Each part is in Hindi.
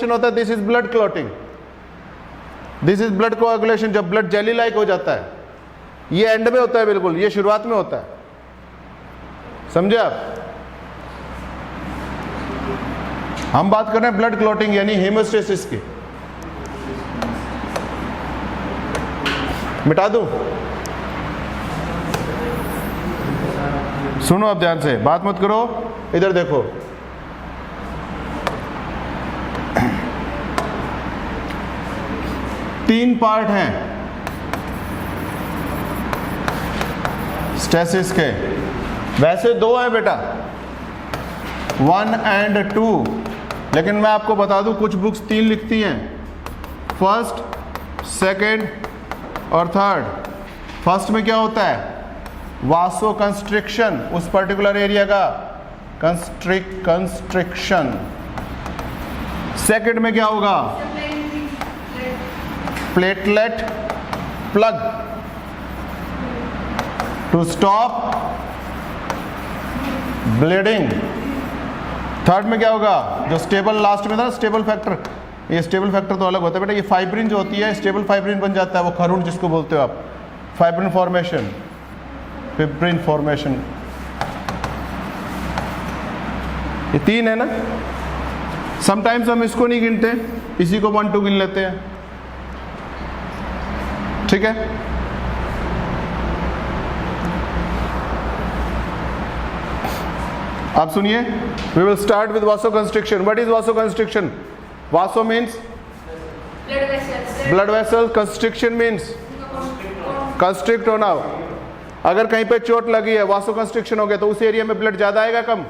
होता है, this is blood clotting, this is blood coagulation, जब ब्लड जेली लाइक हो जाता है। ये एंड में होता है बिल्कुल, ये शुरुआत में होता है, समझे आप। हम बात कर रहे हैं ब्लड क्लॉटिंग यानी हेमोस्टेसिस की। मिटा दूं? सुनो अब ध्यान से, बात मत करो, इधर देखो। तीन पार्ट हैं स्टेसिस के, वैसे दो हैं बेटा, 1 and 2, लेकिन मैं आपको बता दूं कुछ बुक्स 3 लिखती हैं, फर्स्ट, सेकंड और थर्ड। फर्स्ट में क्या होता है? वासो कंस्ट्रिक्शन, उस पर्टिकुलर एरिया का कंस्ट्रिक्शन। सेकंड में क्या होगा? Platelet plug to stop bleeding. Third में क्या होगा? जो स्टेबल लास्ट में था, स्टेबल फैक्टर, ये स्टेबल फैक्टर तो अलग होता है बेटा, ये फाइब्रिन जो होती है, स्टेबल फाइब्रिन बन जाता है, वो खरून जिसको बोलते हो आप, फाइब्रिन फॉर्मेशन, फिब्रिन फॉर्मेशन। ये 3 है ना। समटाइम्स हम इसको नहीं गिनते, इसी को 1 2 गिन लेते हैं, ठीक है। आप सुनिए, we will start with vasoconstriction. What is vasoconstriction? Vaso means blood vessel, constriction means constrict होना। अगर कहीं पे चोट लगी है, वासोकंस्ट्रिक्शन हो गया, तो उस एरिया में ब्लड ज्यादा आएगा कम?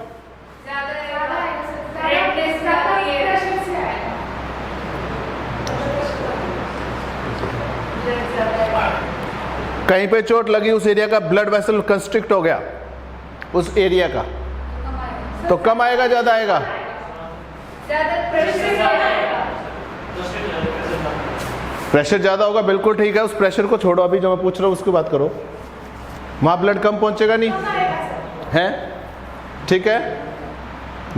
कहीं पे चोट लगी, उस एरिया का ब्लड वेसल कंस्ट्रिक्ट हो गया, उस एरिया का, तो कम आएगा ज्यादा आएगा? प्रेशर ज्यादा होगा, बिल्कुल ठीक है। उस प्रेशर को छोड़ो, अभी जो मैं पूछ रहा हूं उसकी बात करो। वहां ब्लड कम पहुंचेगा नहीं है, ठीक है।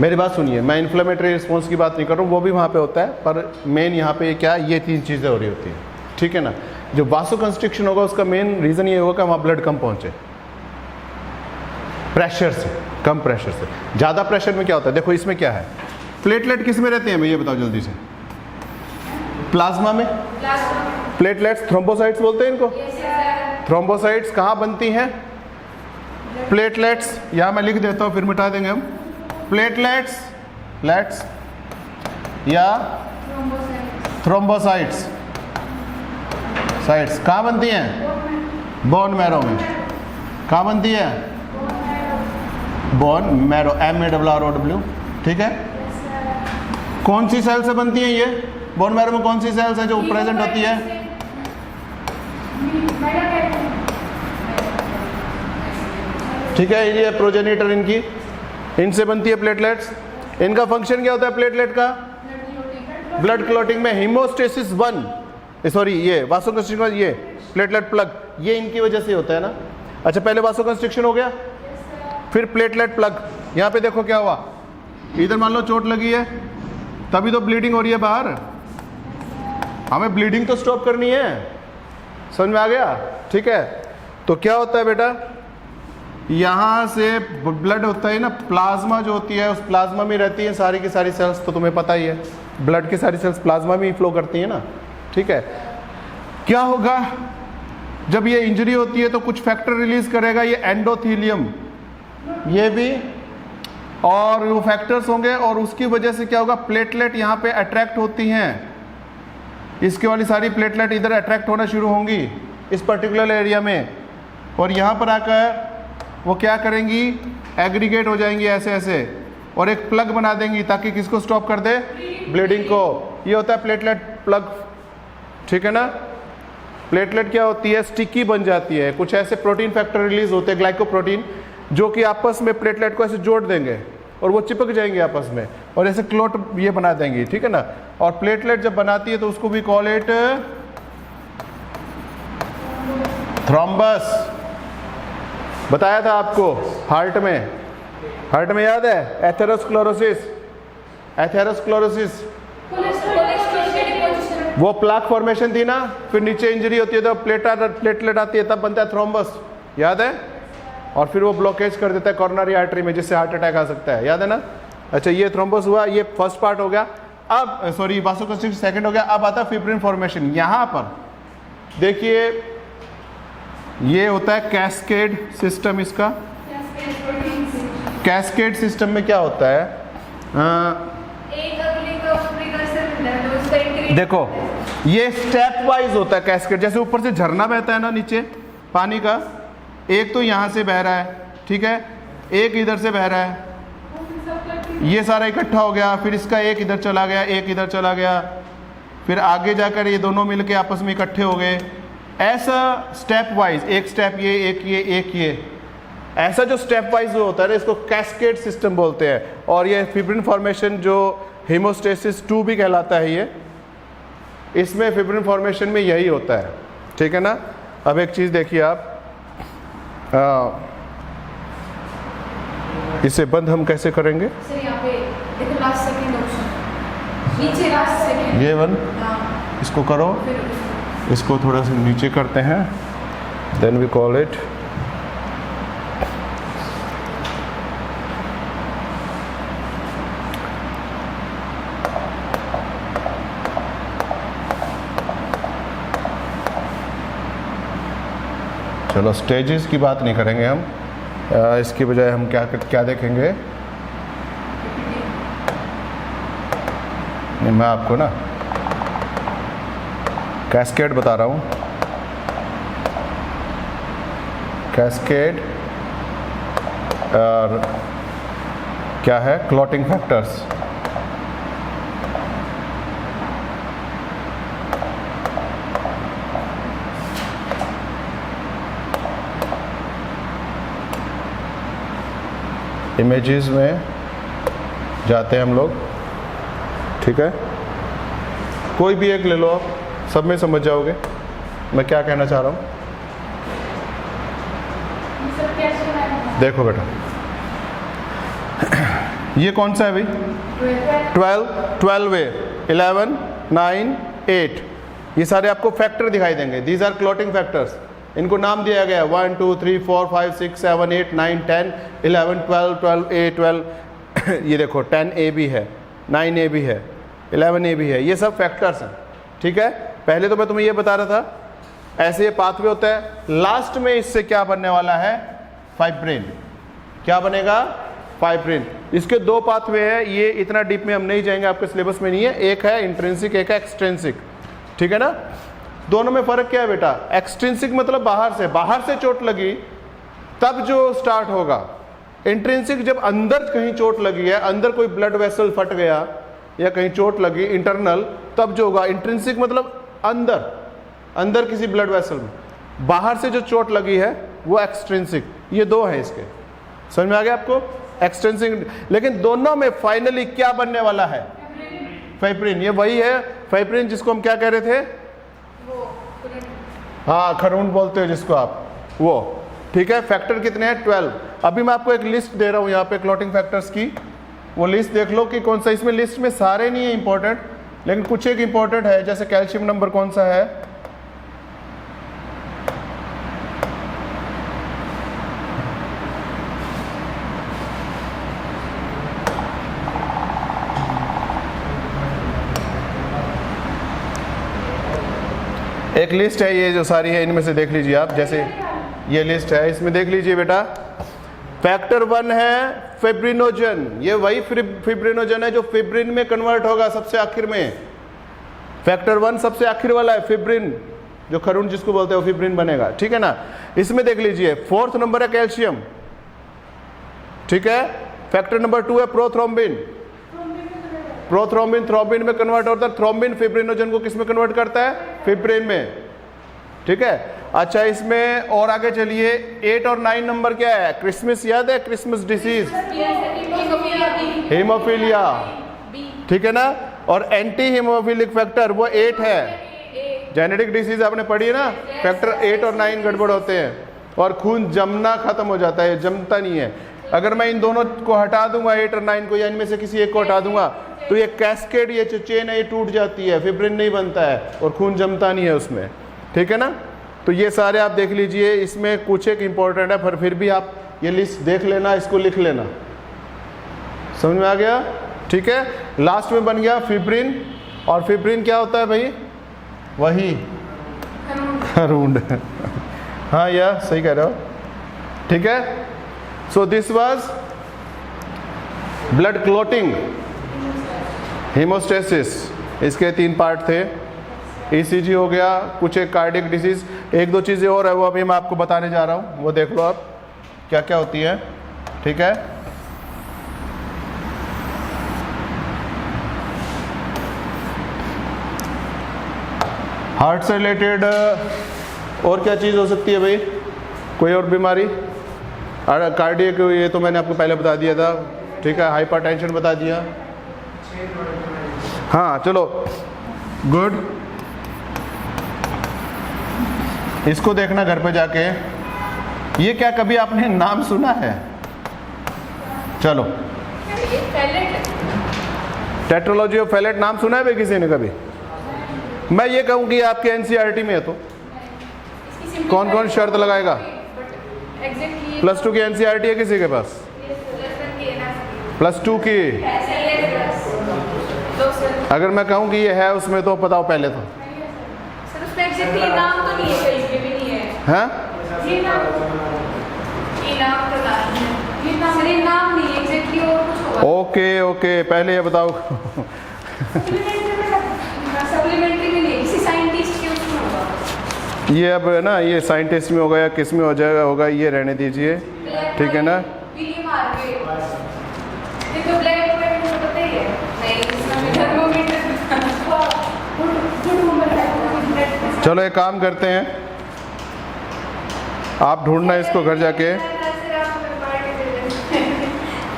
मेरी बात सुनिए, मैं इन्फ्लेमेटरी रिस्पॉन्स की बात नहीं कर रहा हूं, वो भी वहां पे होता है, पर मेन यहाँ पे क्या, ये 3 चीजें हो रही होती है, ठीक है ना। जो वासोकंस्ट्रिक्शन होगा उसका मेन रीजन ये होगा कि वहां ब्लड कम पहुंचे, प्रेशर से, कम प्रेशर से। ज्यादा प्रेशर में क्या होता है? देखो इसमें क्या है, प्लेटलेट किस में रहते हैं भैया बताओ जल्दी से? प्लाज्मा में। प्लेटलेट्स, थ्रोम्बोसाइट्स बोलते हैं इनको। थ्रोम्बोसाइट्स कहाँ बनती हैं? प्लेटलेट्स, यहाँ मैं लिख देता हूँ फिर मिटा देंगे हम। प्लेटलेट्स, लेट्स या थ्रोम्बोसाइट्स, साइट्स कहाँ बनती हैं? बोन मैरो में। कहाँ बनती है? बोन मैरो, MARROW, ठीक है। कौन सी सेल से बनती है ये? बोन मैरो में कौन सी सेल्स है जो प्रेजेंट होती है? ठीक है, ये प्रोजेनिटर इनकी, इनसे बनती है प्लेटलेट्स। इनका फंक्शन क्या होता है प्लेटलेट का? ब्लड क्लॉटिंग में हीमोस्टेसिस 1, सॉरी ये वासोकंस्ट्रिक्शन, ये प्लेटलेट प्लग, ये इनकी वजह से होता है ना। अच्छा, पहले वासोकंस्ट्रिक्शन हो गया, फिर प्लेटलेट प्लग। यहाँ पे देखो क्या हुआ, इधर मान लो चोट लगी है, तभी तो ब्लीडिंग हो रही है बाहर, हमें ब्लीडिंग तो स्टॉप करनी है, समझ में आ गया? ठीक है, तो क्या होता है बेटा, यहाँ से ब्लड होता है ना, प्लाज्मा जो होती है उस प्लाज्मा में रहती है सारी की सारी सेल्स, तो तुम्हें पता ही है ब्लड की सारी सेल्स प्लाज्मा में ही फ्लो करती है ना, ठीक है। क्या होगा जब ये इंजरी होती है तो कुछ फैक्टर रिलीज करेगा ये एंडोथीलियम, ये भी, और वो फैक्टर्स होंगे, और उसकी वजह से क्या होगा, प्लेटलेट यहाँ पे अट्रैक्ट होती हैं, इसके वाली सारी प्लेटलेट इधर अट्रैक्ट होना शुरू होंगी इस पर्टिकुलर एरिया में, और यहाँ पर आकर वो क्या करेंगी, एग्रीगेट हो जाएंगी ऐसे ऐसे, और एक प्लग बना देंगी ताकि किसको स्टॉप कर दे, ब्लीडिंग को। ये होता है प्लेटलेट प्लग, ठीक है ना। प्लेटलेट क्या होती है, स्टिकी बन जाती है, कुछ ऐसे प्रोटीन फैक्टर रिलीज होते हैं, ग्लाइकोप्रोटीन, जो कि आपस में प्लेटलेट को ऐसे जोड़ देंगे और वो चिपक जाएंगे आपस में, और ऐसे क्लोट ये बना देंगी, ठीक है ना। और प्लेटलेट जब बनाती है तो उसको भी कॉल इट थ्रोम्बस। बताया था आपको हार्ट में याद है, एथेरोस्क्लेरोसिस, एथेरोस्क्लेरोसिस वो प्लाक फॉर्मेशन थी ना, फिर नीचे इंजरी होती है तो प्लेटलेट आती है, तब बनता है थ्रोम्बस, याद है? और फिर वो ब्लॉकेज कर देता है कॉर्नरी आर्टरी में, जिससे हार्ट अटैक आ सकता है, याद है ना? अच्छा, ये थ्रोम्बस हुआ, ये फर्स्ट पार्ट हो गया। अब सॉरी वासोकंस्ट्रिक्शन सेकंड हो गया। अब आता है फिब्रिन फॉर्मेशन। यहाँ पर देखिए ये होता है कैस्केड सिस्टम। इसका कैस्केड सिस्टम में क्या होता है? देखो ये स्टेप वाइज होता है कैस्केड। जैसे ऊपर से झरना बहता है ना नीचे पानी का, एक तो यहाँ से बह रहा है, ठीक है, एक इधर से बह रहा है, ये सारा इकट्ठा हो गया, फिर इसका एक इधर चला गया, एक इधर चला गया, फिर आगे जाकर ये दोनों मिलके आपस में इकट्ठे हो गए। ऐसा स्टेप वाइज, एक स्टेप ये, एक ये, एक ये, ऐसा जो स्टेप वाइज होता है ना, इसको कैस्केड सिस्टम बोलते हैं। और ये फिब्रिन फॉर्मेशन जो हीमोस्टेसिस 2 भी कहलाता है, ये इसमें फिब्रिन फॉर्मेशन में यही होता है, ठीक है ना। अब एक चीज़ देखिए आप, इसे बंद हम कैसे करेंगे? ये वन, इसको करो, इसको थोड़ा सा नीचे करते हैं, देन वी कॉल इट चलो स्टेजेस की बात नहीं करेंगे हम, इसकी बजाय हम क्या देखेंगे? नहीं, मैं आपको ना कैस्केड बता रहा हूँ। कैस्केड और क्या है? Clotting factors. इमेजेस में जाते हैं हम लोग, ठीक है, कोई भी एक ले लो आप, सब में समझ जाओगे मैं क्या कहना चाह रहा हूँ। देखो बेटा, ये कौन सा है भाई? 12 है, 11, 9, 8, ये सारे आपको फैक्टर दिखाई देंगे। These are clotting factors. इनको नाम दिया गया 1 2 3 4 5 6 7 8 9 10 11 12 12 A 12 ये देखो 10A भी है, 9A भी है, 11A भी है, ये सब फैक्टर्स हैं, ठीक है। पहले तो मैं तुम्हें ये बता रहा था, ऐसे ये पाथवे होता है। लास्ट में इससे क्या बनने वाला है? फाइब्रिन। क्या बनेगा? फाइब्रिन। इसके दो पाथवे हैं, ये इतना डीप में हम नहीं जाएंगे, आपके सिलेबस में नहीं है। एक है इंट्रिंसिक, एक है एक्सट्रिंसिक, ठीक है ना। दोनों में फर्क क्या है बेटा? एक्सट्रिंसिक मतलब बाहर से चोट लगी तब जो स्टार्ट होगा। इंट्रिंसिक जब अंदर कहीं चोट लगी है, अंदर कोई ब्लड वेसल फट गया या कहीं चोट लगी इंटरनल, तब जो होगा। इंट्रिंसिक मतलब अंदर किसी ब्लड वेसल में, बाहर से जो चोट लगी है वो एक्सट्रिंसिक। ये दो है इसके, समझ में आ गया आपको? एक्सट्रिंसिक। लेकिन दोनों में फाइनली क्या बनने वाला है? फाइब्रिन। ये वही है फाइब्रिन जिसको हम क्या कह रहे थे? हाँ, खरून बोलते हो जिसको आप, वो, ठीक है। फैक्टर कितने हैं? 12। अभी मैं आपको एक लिस्ट दे रहा हूँ यहाँ पे क्लॉटिंग फैक्टर्स की, वो लिस्ट देख लो कि कौन सा। इसमें लिस्ट में सारे नहीं है इंपॉर्टेंट, लेकिन कुछ एक इंपॉर्टेंट है। जैसे कैल्शियम नंबर कौन सा है? एक लिस्ट है, ये जो सारी है इनमें से देख लीजिए आप। जैसे ये लिस्ट है, इसमें देख लीजिए बेटा। फैक्टर 1 है फिब्रिनोजन। ये वही फिब्रिनोजन है जो फिब्रिन में कन्वर्ट होगा सबसे आखिर में। फैक्टर 1 सबसे आखिर वाला है, फिब्रिन, जो खरून जिसको बोलते हैं वो फिब्रिन बनेगा, ठीक है ना। इसमें देख लीजिए 4th नंबर है कैल्शियम, ठीक है। फैक्टर नंबर 2 है प्रोथ्रोम्बिन। प्रोथ्रोम्बिन थ्रोम्बिन में कन्वर्ट होता है। थ्रोम्बिन फिब्रिनोजन को किस में कन्वर्ट करता है? फिब्रिन में, ठीक है। अच्छा, इसमें और आगे चलिए, 8 और 9 नंबर क्या है? क्रिसमस, याद है? क्रिसमस डिसीज, हीमोफीलिया, ठीक है ना। और एंटी हीमोफिलिक फैक्टर वो 8 है। जेनेटिक डिसीज आपने पढ़ी है ना, फैक्टर 8 और 9 गड़बड़ होते हैं और खून जमना खत्म हो जाता है, जमता नहीं है। अगर मैं इन दोनों को हटा दूंगा 8 और 9 को, या इनमें से किसी एक को हटा दूंगा, तो ये कैस्केड, ये चेन है, ये टूट जाती है, फिब्रिन नहीं बनता है और खून जमता नहीं है उसमें, ठीक है ना। तो ये सारे आप देख लीजिए, इसमें कुछ एक इंपॉर्टेंट है, पर फिर भी आप ये लिस्ट देख लेना, इसको लिख लेना। समझ में आ गया, ठीक है। लास्ट में बन गया फिब्रिन, और फिब्रिन क्या होता है भाई? वही हरूंड हाँ या सही कह रहे हो, ठीक है। So this was blood clotting, haemostasis, इसके 3 पार्ट थे। ईसीजी हो गया, कुछ एक कार्डियक डिसीज, 1-2 चीज़ें और है वो अभी मैं आपको बताने जा रहा हूँ, वो देख लो आप क्या क्या होती है, ठीक है। हार्ट से रिलेटेड और क्या चीज़ हो सकती है भाई? कोई और बीमारी? कार्डियक, ये तो मैंने आपको पहले बता दिया था, ठीक है। हाइपरटेंशन बता दिया, हाँ चलो गुड। इसको देखना घर पे जाके, ये क्या कभी आपने नाम सुना है? चलो, टेट्रोलॉजी ऑफ फैलेट नाम सुना है भाई किसी ने कभी? मैं ये कहूँ कि आपके एनसीईआरटी में है, तो कौन कौन शर्त लगाएगा? +2 की एनसीईआरटी है किसी के पास? +2 की अगर मैं कहूँ कि ये है उसमें, तो बताओ पहले तो। नाम तो नहीं है, इसके भी नहीं है। हाँ? ये नाम नहीं है एग्जैक्टली, और कुछ होगा। ओके ओके, पहले ये बताओ। सप्लीमेंट्री में नहीं, किसी साइंटिस्ट के उसमें होगा। ये अब है ना, ये साइंटिस्ट में होगा या किस में हो जाएगा, होगा, ये रहने दीजिए, ठीक है ना। चलो एक काम करते हैं, आप ढूंढना इसको घर जाके,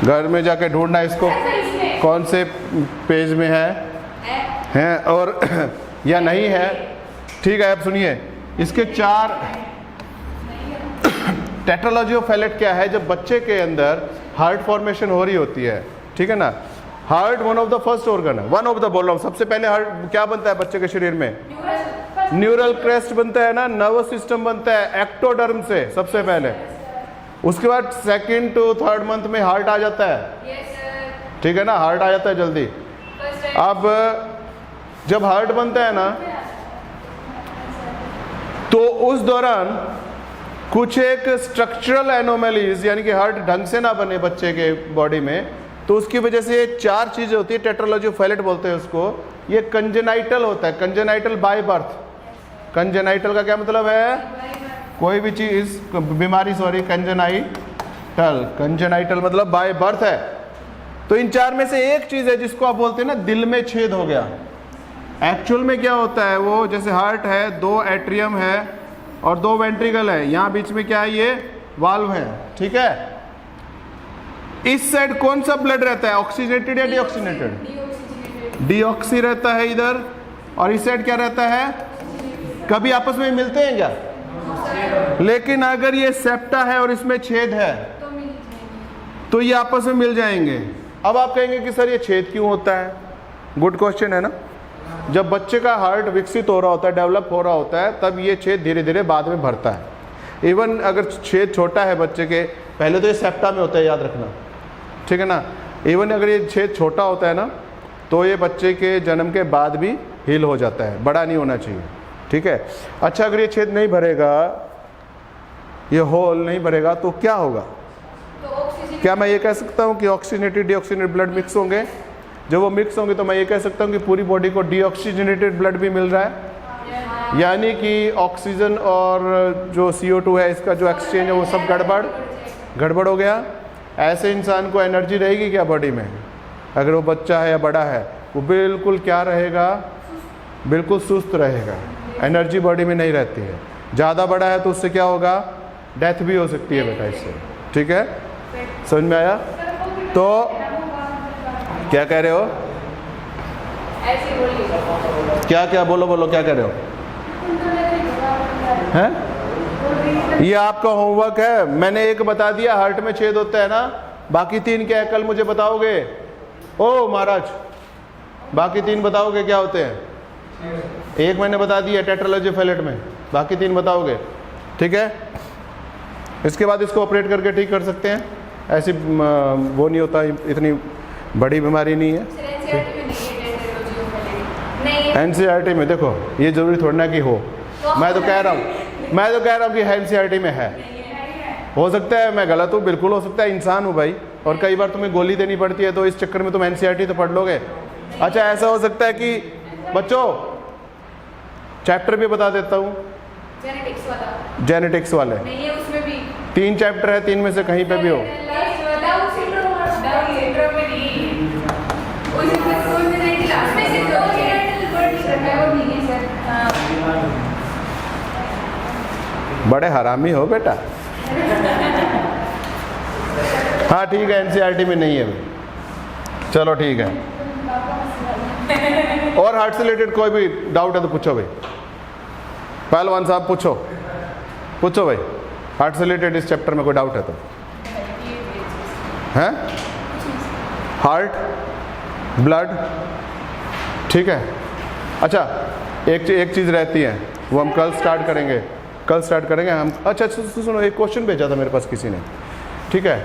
घर में जाके ढूंढना इसको कौन से पेज में है और या नहीं है, ठीक है। अब सुनिए, इसके 4 टेट्रोलॉजी ऑफ फैलेट क्या है? जब बच्चे के अंदर हार्ट फॉर्मेशन हो रही होती है, ठीक है ना। Heart one of the first organ है, वन ऑफ द बोल रहा हूँ, सबसे पहले हार्ट क्या बनता है बच्चे के शरीर में? न्यूरल क्रेस्ट बनता है ना, नर्वस सिस्टम बनता है एक्टोडर्म से सबसे पहले, उसके बाद 2nd to 3rd मंथ में हार्ट आ जाता है, ठीक है ना, हार्ट आ जाता है जल्दी। अब जब हार्ट बनता है ना, तो उस दौरान कुछ एक स्ट्रक्चरल एनोमलीज, यानी कि हार्ट ढंग से ना बने बच्चे के बॉडी में, तो उसकी वजह से ये 4 चीजें होती है, टेट्रोलॉजी ऑफ फैलेट बोलते हैं उसको। ये कंजेनाइटल होता है, कंजेनाइटल बाय बर्थ। कंजेनाइटल का क्या मतलब है? कोई भी चीज, बीमारी, सॉरी, कंजेनाइटल, कंजेनाइटल मतलब बाय बर्थ है। तो इन 4 में से एक चीज है जिसको आप बोलते हैं ना दिल में छेद हो गया। एक्चुअल में क्या होता है वो, जैसे हार्ट है, 2 एट्रियम है और 2 वेंट्रिकल है, यहाँ बीच में क्या है? ये वाल्व है, ठीक है। इस साइड कौन सा ब्लड रहता है? ऑक्सीजनेटेड या डीऑक्सीजनेटेड? डीऑक्सी रहता है इधर, और इस साइड क्या रहता है? कभी आपस में मिलते हैं क्या? लेकिन अगर ये सेप्टा है और इसमें छेद है तो ये आपस में मिल जाएंगे। अब आप कहेंगे कि सर ये छेद क्यों होता है? गुड क्वेश्चन है ना। जब बच्चे का हार्ट विकसित हो रहा होता है, डेवलप हो रहा होता है, तब ये छेद धीरे धीरे बाद में भरता है। इवन अगर छेद छोटा है बच्चे के, पहले तो ये सेप्टा में होता है, याद रखना, ठीक है ना। इवन अगर ये छेद छोटा होता है ना, तो ये बच्चे के जन्म के बाद भी हील हो जाता है, बड़ा नहीं होना चाहिए, ठीक है। अच्छा, अगर ये छेद नहीं भरेगा, ये होल नहीं भरेगा, तो क्या होगा? क्या मैं ये कह सकता हूँ कि ऑक्सीजनेटेड डीऑक्सीजनेटेड ब्लड मिक्स होंगे? जब वो मिक्स होंगे तो मैं ये कह सकता हूँ कि पूरी बॉडी को डीऑक्सीजनेटेड ब्लड भी मिल रहा है, यानी कि ऑक्सीजन और जो CO2 है, इसका जो एक्सचेंज है वो सब गड़बड़ हो गया। ऐसे इंसान को एनर्जी रहेगी क्या बॉडी में? अगर वो बच्चा है या बड़ा है, वो बिल्कुल क्या रहेगा? बिल्कुल सुस्त रहेगा, एनर्जी बॉडी में नहीं रहती है। ज़्यादा बड़ा है तो उससे क्या होगा? डेथ भी हो सकती है बेटा इससे, ठीक है। समझ में आया? तो क्या कह रहे हो? क्या क्या बोलो क्या कह रहे हो? हैं? ये आपका होमवर्क है। मैंने एक बता दिया, हार्ट में छेद होता है ना, बाकी 3 क्या है कल मुझे बताओगे? ओ महाराज, बाकी 3 बताओगे क्या होते हैं? एक मैंने बता दिया टेट्रालॉजी फैलेट में, बाकी 3 बताओगे, ठीक है? इसके बाद इसको ऑपरेट करके ठीक कर सकते हैं, ऐसी वो नहीं होता, इतनी बड़ी बीमारी नहीं है। एनसीईआरटी में देखो, ये जरूरी थोड़ा ना कि हो, मैं तो कह रहा हूँ कि एनसीईआरटी में है। हो सकता है मैं गलत हूँ, बिल्कुल हो सकता है, इंसान हूँ भाई, और कई बार तुम्हें गोली देनी पड़ती है, तो इस चक्कर में तुम एनसीईआरटी तो पढ़ लोगे। अच्छा, ऐसा हो सकता है कि बच्चों चैप्टर भी बता देता हूँ, जेनेटिक्स वाले नहीं है, उसमें भी 3 चैप्टर है, 3 में से कहीं पे भी हो। बड़े हरामी हो बेटा। हाँ ठीक है, एनसीईआरटी में नहीं है भाई, चलो ठीक है। और हार्ट से रिलेटेड कोई भी डाउट है तो पूछो भाई, पहलवान साहब पूछो भाई, हार्ट से रिलेटेड इस चैप्टर में कोई डाउट है तो? हैं? हार्ट, ब्लड, ठीक है। अच्छा, एक चीज़ रहती है, वो हम कल स्टार्ट करेंगे हम। अच्छा सुनो, एक क्वेश्चन भेजा था मेरे पास किसी ने, ठीक है,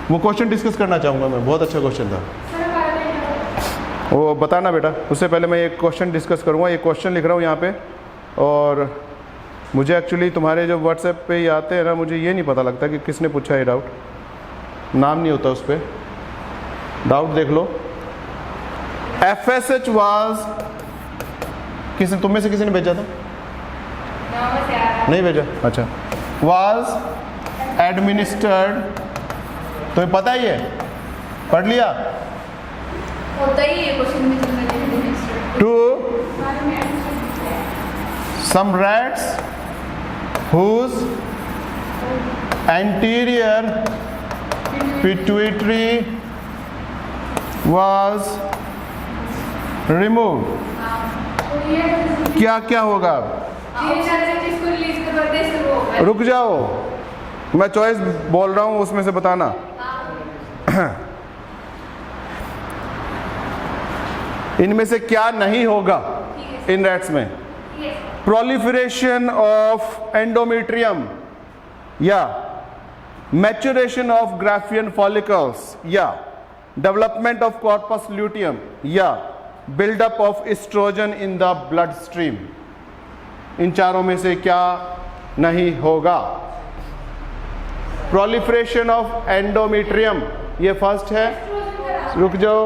वो क्वेश्चन डिस्कस करना चाहूँगा मैं, बहुत अच्छा क्वेश्चन था वो, बताना बेटा। उससे पहले मैं एक क्वेश्चन डिस्कस करूँगा, एक क्वेश्चन लिख रहा हूँ यहाँ पे, और मुझे एक्चुअली तुम्हारे जो व्हाट्सएप पे ही आते हैं ना, मुझे ये नहीं पता लगता कि किसने पूछा ये डाउट, नाम नहीं होता उस पर, डाउट देख लो। FSH वाज, किसी तुम में से किसी ने भेजा था? नहीं भेजा, अच्छा। वाज एडमिनिस्टर्ड, तुम्हें पता ही है, पढ़ लिया? होता ही है क्वेश्चन में, to some rats whose anterior pituitary was removed, क्या क्या होगा? रुक जाओ, मैं चॉइस बोल रहा हूं, उसमें से बताना। इनमें से क्या नहीं होगा इन रैट्स में? प्रोलिफरेशन ऑफ एंडोमेट्रियम, या मैच्योरेशन ऑफ ग्राफियन फॉलिकल्स, या डेवलपमेंट ऑफ कॉर्पस ल्यूटियम, या buildup of oestrogen in the blood stream. इन चारों में से क्या नहीं होगा? प्रोलिफरेशन ऑफ एंडोमेट्रियम, ये फर्स्ट है, रुक जाओ।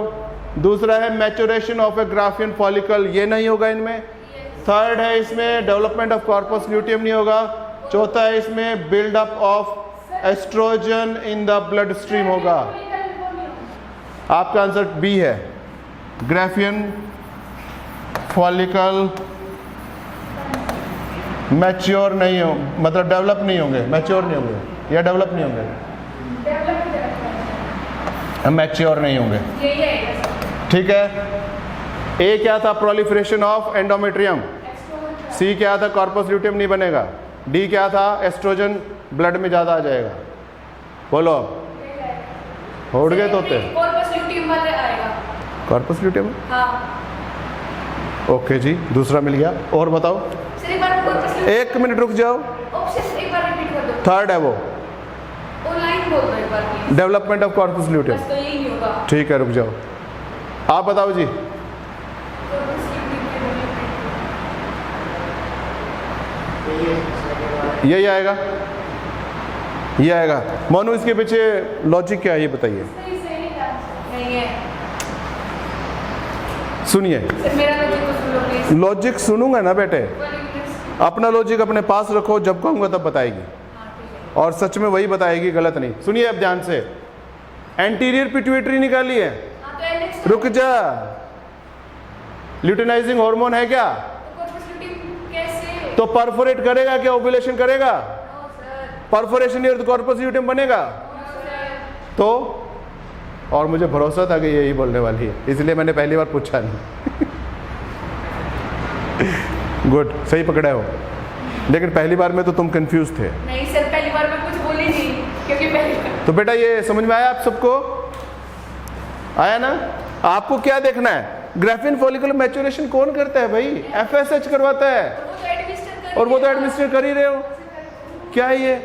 दूसरा है maturation of a Graafian follicle, ये नहीं होगा इनमें। थर्ड है इसमें डेवलपमेंट ऑफ कॉर्पस ल्यूटियम, नहीं होगा। चौथा है इसमें buildup of oestrogen in the blood stream होगा। आपका आंसर बी है, ग्राफियन फॉलिकल मैच्योर नहीं हो, मतलब डेवलप नहीं होंगे, मैच्योर नहीं होंगे, या डेवलप नहीं होंगे, मैच्योर नहीं होंगे, ठीक है। ए क्या था? Proliferation of endometrium. सी क्या था? कॉर्पस ल्यूटियम नहीं बनेगा। डी क्या था? एस्ट्रोजन ब्लड में ज़्यादा आ जाएगा। बोलो, उड़ गए तोते? कॉर्पस ल्यूटियम वाले आएगा। कॉर्पस ल्यूटियम, हाँ। ओके जी, दूसरा मिल गया। और बताओ, एक मिनट रुक जाओ, ऑप्शन एक बार रिपीट कर दो। थर्ड है वो, लाइन बोल दो एक बार please. Development of corpus luteum, बस तो यही नहीं होगा। ठीक है, रुक जाओ, आप बताओ जी। यही आएगा, ये आएगा। मोनू, इसके पीछे लॉजिक क्या है ये बताइए। नहीं है, सुनिए, मेरा लॉजिक को सुन लो प्लीज। लॉजिक सुनूंगा ना बेटे, अपना लॉजिक अपने पास रखो, जब कहूंगा तब बताएगी, और सच में वही बताएगी, गलत नहीं। सुनिए अब ध्यान से, एंटीरियर पिट्यूटरी निकाली है, रुक जा, ल्यूटिनाइजिंग हार्मोन है क्या? तो परफोरेट करेगा क्या? ओव्यूलेशन करेगा? परफोरेशन नहीं तो कॉर्पस ल्यूटियम बनेगा। तो और मुझे भरोसा था कि यही बोलने वाली है, इसलिए मैंने पहली बार पूछा नहीं। गुड, सही पकड़े हो। लेकिन पहली बार में तो तुम कंफ्यूज थे। नहीं सर, पहली बार मैं कुछ बोली नहीं, क्योंकि पहली बार। तो बेटा ये समझ में आया आप सबको? आया ना? आपको क्या देखना है, ग्राफिन फॉलिकुलर मैच्योरेशन कौन करता है भाई? FSH करवाता है, और वो तो एडमिनिस्ट्रेट कर ही रहे हो। क्या है ये?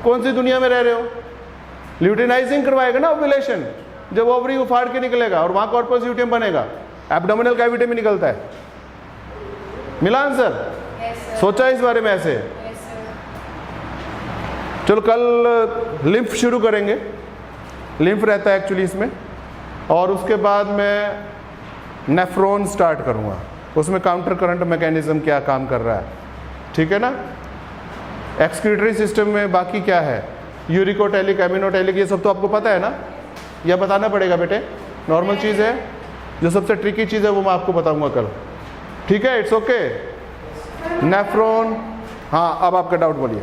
कौन सी दुनिया में रह रहे हो? ल्यूटिनाइजिंग करवाएगा ना ओव्यूलेशन, जब ओवरी उफाड़ के निकलेगा और वहां कॉर्पस ल्यूटियम बनेगा, एब्डोमिनल कैविटी में निकलता है। मिला आंसर? सोचा इस बारे में ऐसे? चलो कल लिम्फ शुरू करेंगे, लिम्फ रहता है एक्चुअली इसमें, और उसके बाद मैं नेफ्रॉन स्टार्ट करूंगा, उसमें काउंटर करंट मैकेनिज्म क्या काम कर रहा है, ठीक है ना। एक्सक्रीटरी सिस्टम में बाकी क्या है, यूरिकोटैलिक, एमिनोटैलिक, ये सब तो आपको पता है ना, या बताना पड़ेगा बेटे? नॉर्मल चीज़ है, जो सबसे ट्रिकी चीज़ है वो मैं आपको बताऊंगा कल, ठीक है? It's okay. नेफ्रॉन, हाँ अब आपका डाउट बोलिए।